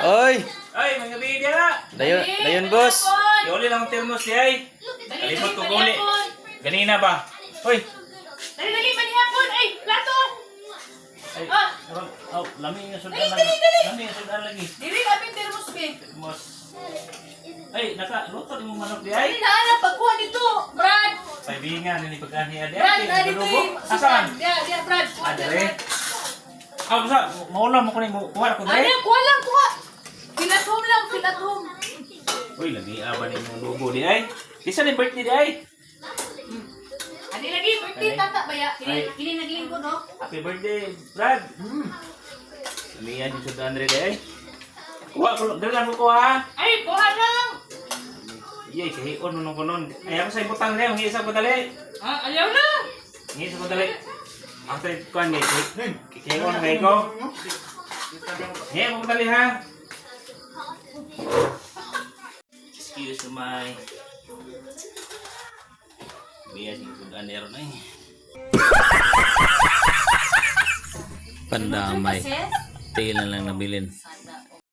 Oy! Ay, mga bida! Dayon boss. Yoli lang ang termos di ay. Kalimot ko guli. Ganina ba? Hoy! Dali, manihapon! Ay, plato! Ay, lami nga sudan Dali, lagi. dali, dali. Lami nga sudan lagi. Dili, kapit termos, be. Termos. Ay, luto ni mo manok di Dali ay. na, anak, pagkuha dito. Brad! Paibingan ni pagkani adi. Brad, dali to Dugo. eh. Asan? Diya, Brad. Kuha, Adere. Brad. Basta, maulam mo ko ni mo. Kuha ko Ano, di. kuha lang, kuha. Filatom lang, filatom. Uy, lagi aba ni mo dugo di ay. Isa ni birthday di ay. Ano lagi, birthday, tata ba ya? Ay. Kini naglingko, no? Happy birthday, Brad. Lamihan yung sudan di ay. Kuha ko, dalan mo ko ha. Ay, kuha lang. Iyay, kahiyon mo nung kunon. Ay, ako sa ibutang niya, hingi isa ko dali. Ayaw na. Hingi isa ko dali. Ako sa kuhan niya, kahiyon ngayon ko. Hingi mo dali ha. Excuse my... Biya sing sudan nero na eh. Pandamay. Tail na lang nabilin.